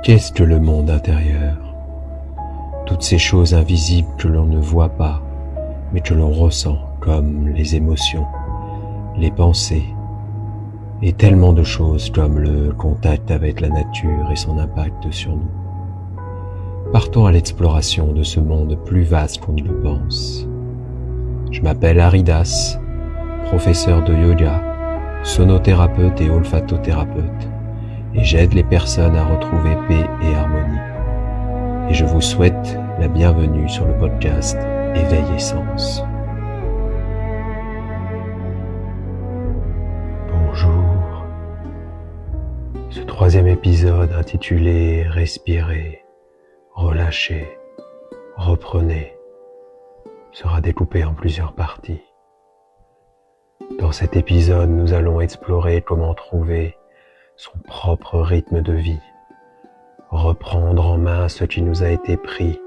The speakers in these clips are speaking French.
Qu'est-ce que le monde intérieur? Toutes ces choses invisibles que l'on ne voit pas, mais que l'on ressent, comme les émotions, les pensées, et tellement de choses comme le contact avec la nature et son impact sur nous. Partons à l'exploration de ce monde plus vaste qu'on ne le pense. Je m'appelle Haridas, professeur de yoga, sonothérapeute et olfatothérapeute, et j'aide les personnes à retrouver paix et harmonie. Et je vous souhaite la bienvenue sur le podcast Éveil et Sens. Bonjour. Ce troisième épisode intitulé Respirez, relâchez, reprenez sera découpé en plusieurs parties. Dans cet épisode, nous allons explorer comment trouver son propre rythme de vie, reprendre en main ce qui nous a été pris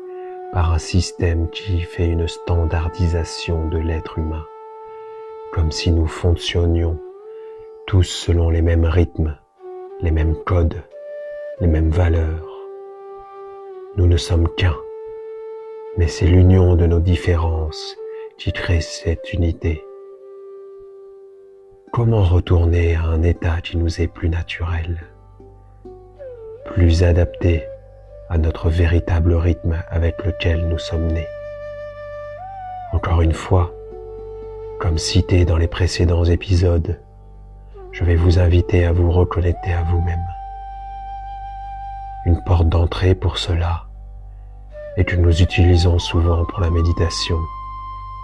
par un système qui fait une standardisation de l'être humain, comme si nous fonctionnions tous selon les mêmes rythmes, les mêmes codes, les mêmes valeurs. Nous ne sommes qu'un, mais c'est l'union de nos différences qui crée cette unité. Comment retourner à un état qui nous est plus naturel, plus adapté à notre véritable rythme avec lequel nous sommes nés? Encore une fois, comme cité dans les précédents épisodes, je vais vous inviter à vous reconnecter à vous-même. Une porte d'entrée pour cela, et que nous utilisons souvent pour la méditation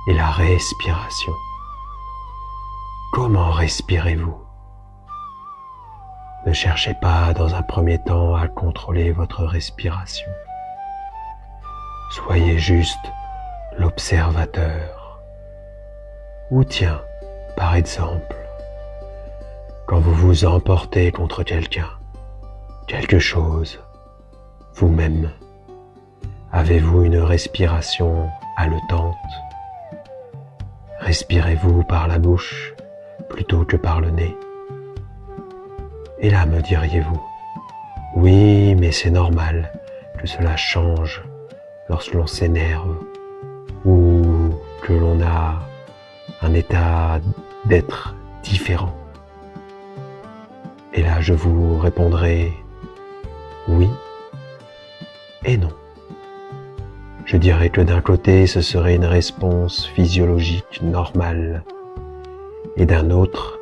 et la respiration. Comment respirez-vous? Ne cherchez pas dans un premier temps à contrôler votre respiration. Soyez juste l'observateur. Ou tiens, par exemple, quand vous vous emportez contre quelqu'un, quelque chose, vous-même, avez-vous une respiration haletante? Respirez-vous par la bouche plutôt que par le nez? Et là, me diriez-vous, oui, mais c'est normal que cela change lorsque l'on s'énerve ou que l'on a un état d'être différent. Et là, je vous répondrai oui et non. Je dirais que d'un côté, ce serait une réponse physiologique normale, et d'un autre,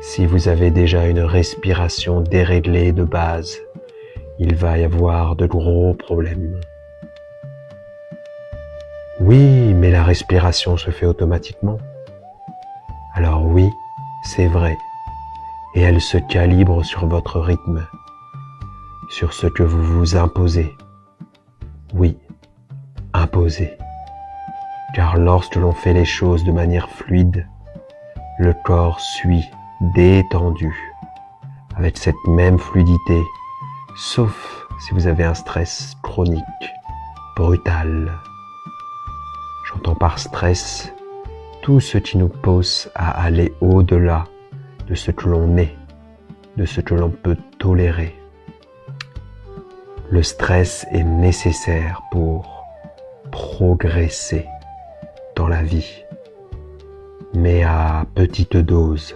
si vous avez déjà une respiration déréglée de base, il va y avoir de gros problèmes. Oui, mais la respiration se fait automatiquement. Alors oui, c'est vrai, et elle se calibre sur votre rythme, sur ce que vous vous imposez. Oui, imposé. Car lorsque l'on fait les choses de manière fluide, le corps suit détendu, avec cette même fluidité, sauf si vous avez un stress chronique, brutal. J'entends par stress tout ce qui nous pousse à aller au-delà de ce que l'on est, de ce que l'on peut tolérer. Le stress est nécessaire pour progresser dans la vie, mais à petite dose.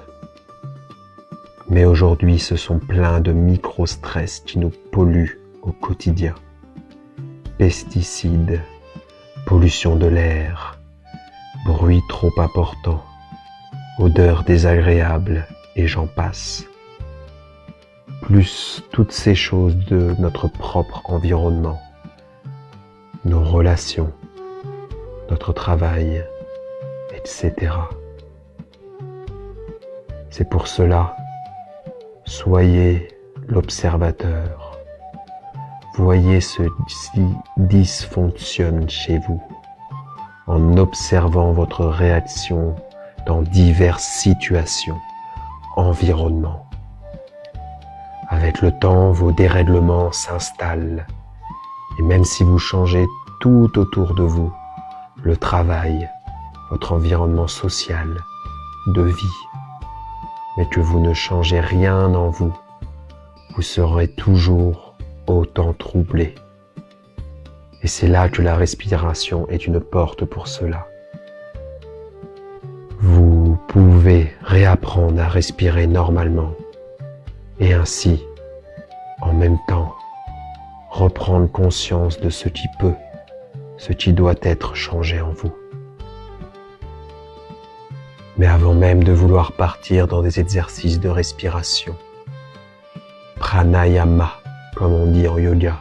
Mais aujourd'hui, ce sont plein de micro-stress qui nous polluent au quotidien. Pesticides, pollution de l'air, bruit trop important, odeurs désagréables et j'en passe. Plus toutes ces choses de notre propre environnement, nos relations, notre travail, etc. C'est pour cela, soyez l'observateur. Voyez ce qui dysfonctionne chez vous en observant votre réaction dans diverses situations, environnements. Avec le temps, vos dérèglements s'installent et même si vous changez tout autour de vous, le travail, votre environnement social, de vie, mais que vous ne changez rien en vous, vous serez toujours autant troublé. Et c'est là que la respiration est une porte pour cela. Vous pouvez réapprendre à respirer normalement et ainsi, en même temps, reprendre conscience de ce qui peut, ce qui doit être changé en vous. Mais avant même de vouloir partir dans des exercices de respiration, pranayama, comme on dit en yoga,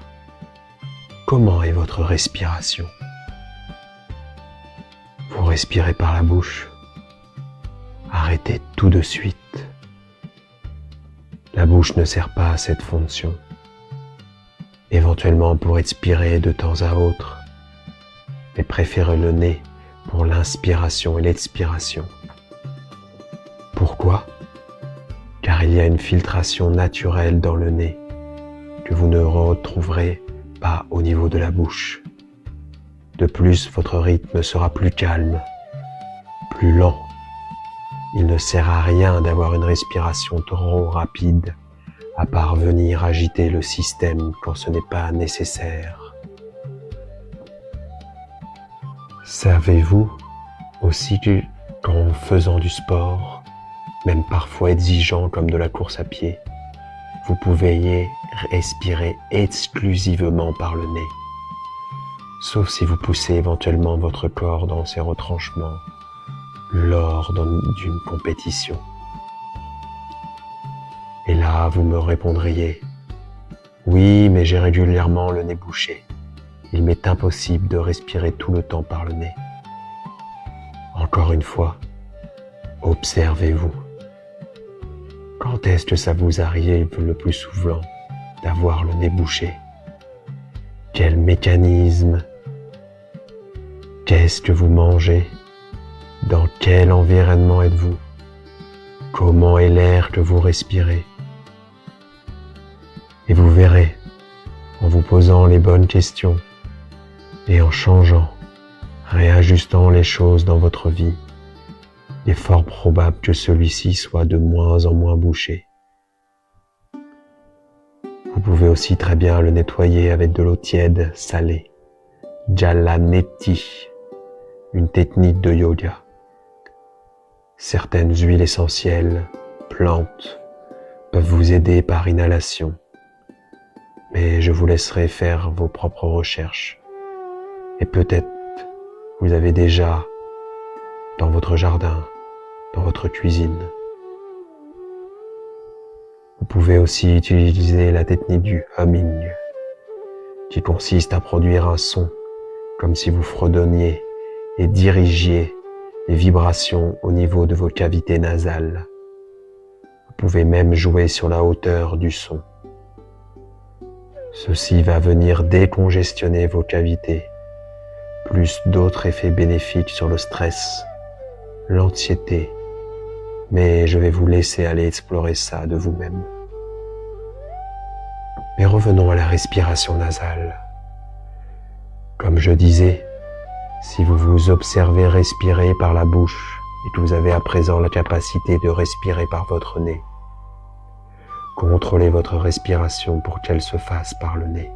comment est votre respiration? Vous respirez par la bouche. Arrêtez tout de suite. La bouche ne sert pas à cette fonction. Éventuellement pour expirer de temps à autre, mais préférez le nez pour l'inspiration et l'expiration. Pourquoi? Car il y a une filtration naturelle dans le nez que vous ne retrouverez pas au niveau de la bouche. De plus, votre rythme sera plus calme, plus lent. Il ne sert à rien d'avoir une respiration trop rapide, à part venir agiter le système quand ce n'est pas nécessaire. Savez-vous aussi que qu'en faisant du sport, même parfois exigeant comme de la course à pied, vous pouvez respirer exclusivement par le nez, sauf si vous poussez éventuellement votre corps dans ses retranchements lors d'une compétition. Et là, vous me répondriez, oui, mais j'ai régulièrement le nez bouché. Il m'est impossible de respirer tout le temps par le nez. Encore une fois, observez-vous. Quand est-ce que ça vous arrive le plus souvent d'avoir le nez bouché? Quel mécanisme? Qu'est-ce que vous mangez? Dans quel environnement êtes-vous? Comment est l'air que vous respirez? Et vous verrez, en vous posant les bonnes questions et en changeant, réajustant les choses dans votre vie, il est fort probable que celui-ci soit de moins en moins bouché. Vous pouvez aussi très bien le nettoyer avec de l'eau tiède salée, Jalaneti, une technique de yoga. Certaines huiles essentielles, plantes, peuvent vous aider par inhalation, mais je vous laisserai faire vos propres recherches. Et peut-être vous avez déjà dans votre jardin, dans votre cuisine. Vous pouvez aussi utiliser la technique du humming, qui consiste à produire un son comme si vous fredonniez et dirigiez les vibrations au niveau de vos cavités nasales. Vous pouvez même jouer sur la hauteur du son. Ceci va venir décongestionner vos cavités, plus d'autres effets bénéfiques sur le stress, l'anxiété, mais je vais vous laisser aller explorer ça de vous-même. Mais revenons à la respiration nasale. Comme je disais, si vous vous observez respirer par la bouche et que vous avez à présent la capacité de respirer par votre nez, contrôlez votre respiration pour qu'elle se fasse par le nez.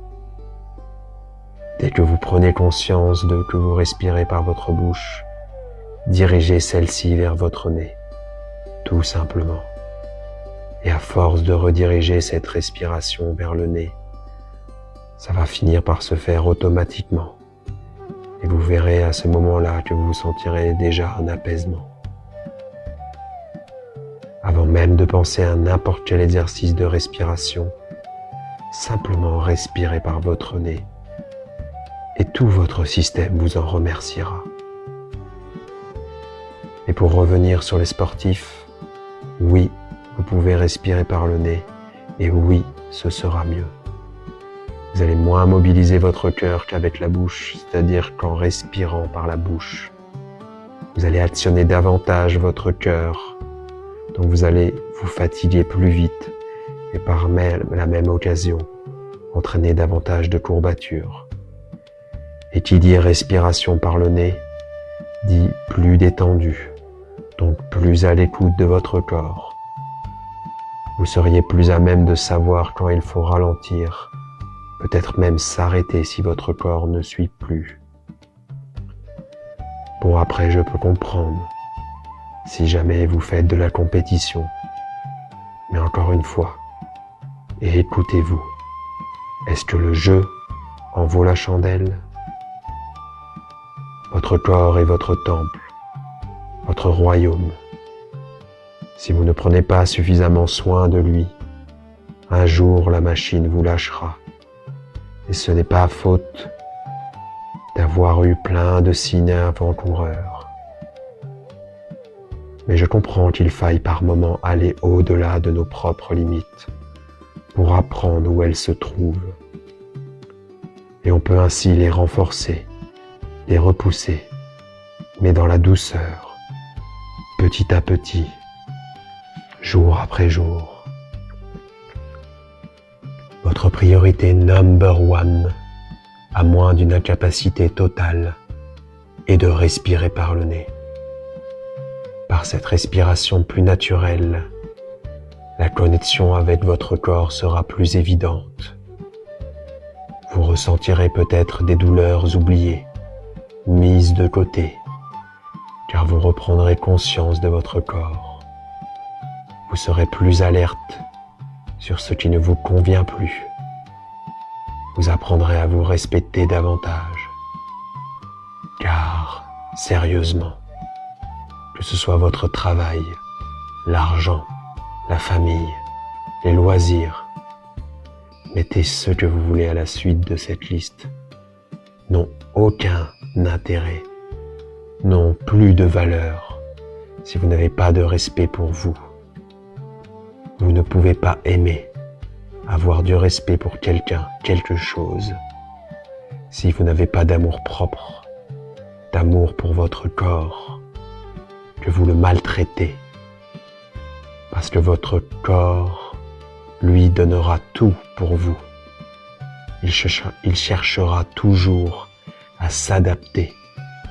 Dès que vous prenez conscience de que vous respirez par votre bouche, dirigez celle-ci vers votre nez, tout simplement. Et à force de rediriger cette respiration vers le nez, ça va finir par se faire automatiquement. Et vous verrez à ce moment-là que vous sentirez déjà un apaisement. Avant même de penser à n'importe quel exercice de respiration, simplement respirez par votre nez et tout votre système vous en remerciera. Et pour revenir sur les sportifs, oui, vous pouvez respirer par le nez et oui, ce sera mieux. Vous allez moins mobiliser votre cœur qu'avec la bouche, c'est-à-dire qu'en respirant par la bouche, vous allez actionner davantage votre cœur, donc vous allez vous fatiguer plus vite et par la même occasion, entraîner davantage de courbatures. Et qui dit respiration par le nez, dit plus détendu, donc plus à l'écoute de votre corps. Vous seriez plus à même de savoir quand il faut ralentir peut-être même s'arrêter si votre corps ne suit plus. Bon, après, je peux comprendre si jamais vous faites de la compétition. Mais encore une fois, et écoutez-vous, est-ce que le jeu en vaut la chandelle? Votre corps est votre temple, votre royaume. Si vous ne prenez pas suffisamment soin de lui, un jour la machine vous lâchera. Et ce n'est pas faute d'avoir eu plein de signes avant-coureurs. Mais je comprends qu'il faille par moments aller au-delà de nos propres limites pour apprendre où elles se trouvent. Et on peut ainsi les renforcer, les repousser, mais dans la douceur, petit à petit, jour après jour. Votre priorité number one, à moins d'une incapacité totale, est de respirer par le nez. Par cette respiration plus naturelle, la connexion avec votre corps sera plus évidente. Vous ressentirez peut-être des douleurs oubliées, mises de côté, car vous reprendrez conscience de votre corps. Vous serez plus alerte sur ce qui ne vous convient plus. Vous apprendrez à vous respecter davantage. Car, sérieusement, que ce soit votre travail, l'argent, la famille, les loisirs, mettez ce que vous voulez à la suite de cette liste, n'ont aucun intérêt, n'ont plus de valeur si vous n'avez pas de respect pour vous. Vous ne pouvez pas aimer, avoir du respect pour quelqu'un, quelque chose, si vous n'avez pas d'amour propre, d'amour pour votre corps, que vous le maltraitez, parce que votre corps, lui, donnera tout pour vous. Il cherchera toujours à s'adapter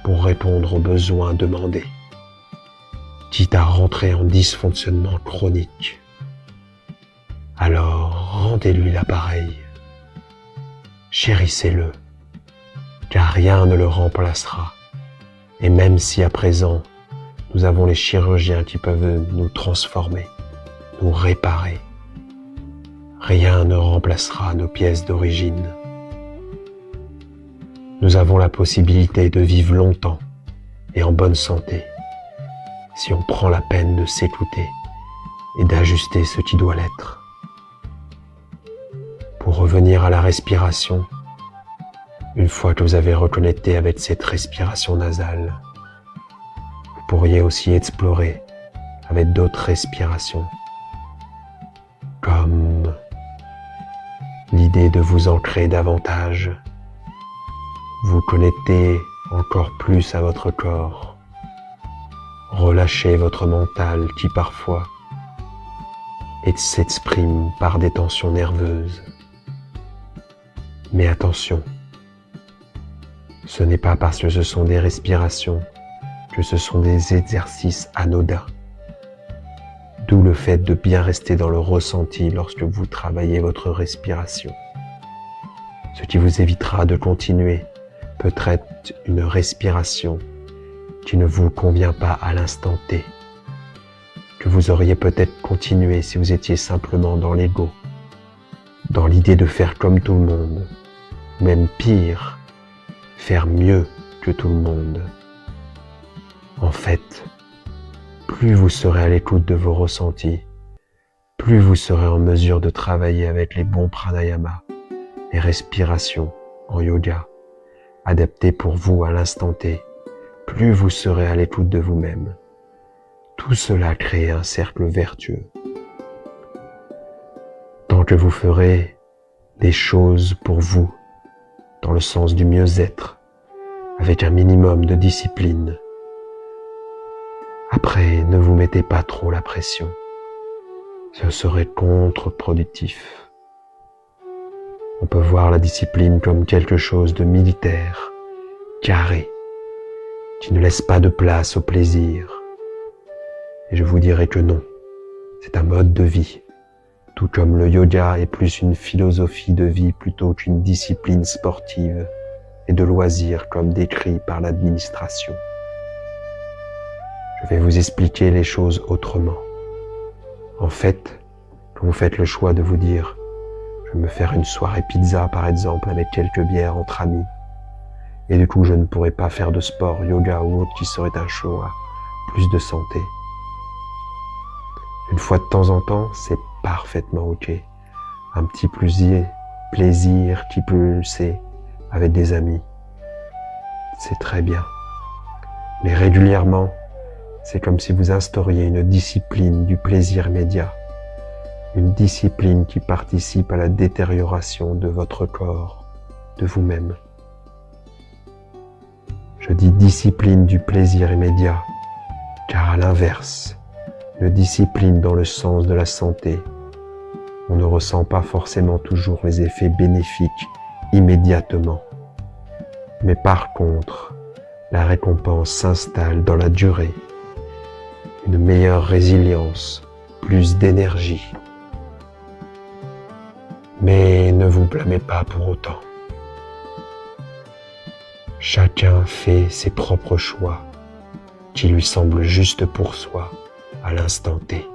pour répondre aux besoins demandés, quitte à rentrer en dysfonctionnement chronique. Alors, rendez-lui l'appareil, chérissez-le, car rien ne le remplacera. Et même si à présent, nous avons les chirurgiens qui peuvent nous transformer, nous réparer, rien ne remplacera nos pièces d'origine. Nous avons la possibilité de vivre longtemps et en bonne santé, si on prend la peine de s'écouter et d'ajuster ce qui doit l'être. Pour revenir à la respiration, une fois que vous avez reconnecté avec cette respiration nasale, vous pourriez aussi explorer avec d'autres respirations, comme l'idée de vous ancrer davantage, vous connecter encore plus à votre corps, relâcher votre mental qui parfois s'exprime par des tensions nerveuses. Mais attention, ce n'est pas parce que ce sont des respirations que ce sont des exercices anodins. D'où le fait de bien rester dans le ressenti lorsque vous travaillez votre respiration. Ce qui vous évitera de continuer peut-être une respiration qui ne vous convient pas à l'instant T, que vous auriez peut-être continué si vous étiez simplement dans l'ego, dans l'idée de faire comme tout le monde, même pire, faire mieux que tout le monde. En fait, plus vous serez à l'écoute de vos ressentis, plus vous serez en mesure de travailler avec les bons pranayamas, les respirations en yoga, adaptées pour vous à l'instant T, plus vous serez à l'écoute de vous-même. Tout cela crée un cercle vertueux. Tant que vous ferez des choses pour vous, dans le sens du mieux-être, avec un minimum de discipline. Après, ne vous mettez pas trop la pression. Ce serait contre-productif. On peut voir la discipline comme quelque chose de militaire, carré, qui ne laisse pas de place au plaisir. Et je vous dirais que non, c'est un mode de vie, tout comme le yoga est plus une philosophie de vie plutôt qu'une discipline sportive et de loisirs comme décrit par l'administration. Je vais vous expliquer les choses autrement. En fait, quand vous faites le choix de vous dire « je vais me faire une soirée pizza par exemple avec quelques bières entre amis et du coup je ne pourrai pas faire de sport, yoga ou autre qui serait un choix plus de santé », une fois de temps en temps, c'est parfaitement ok. Un petit plaisir qui c'est avec des amis. C'est très bien. Mais régulièrement, c'est comme si vous instauriez une discipline du plaisir immédiat. Une discipline qui participe à la détérioration de votre corps, de vous-même. Je dis discipline du plaisir immédiat, car à l'inverse, une discipline dans le sens de la santé, on ne ressent pas forcément toujours les effets bénéfiques immédiatement. Mais par contre, la récompense s'installe dans la durée. Une meilleure résilience, plus d'énergie. Mais ne vous blâmez pas pour autant. Chacun fait ses propres choix qui lui semblent justes pour soi à l'instant T.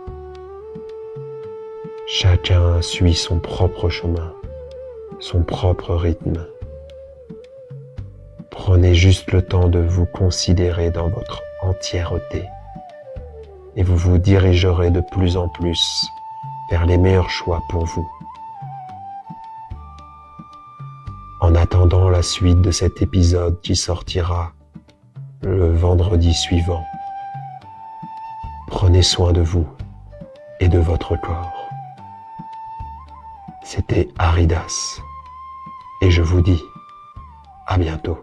Chacun suit son propre chemin, son propre rythme. Prenez juste le temps de vous considérer dans votre entièreté et vous vous dirigerez de plus en plus vers les meilleurs choix pour vous. En attendant la suite de cet épisode qui sortira le vendredi suivant, prenez soin de vous et de votre corps. C'était Haridas et je vous dis à bientôt.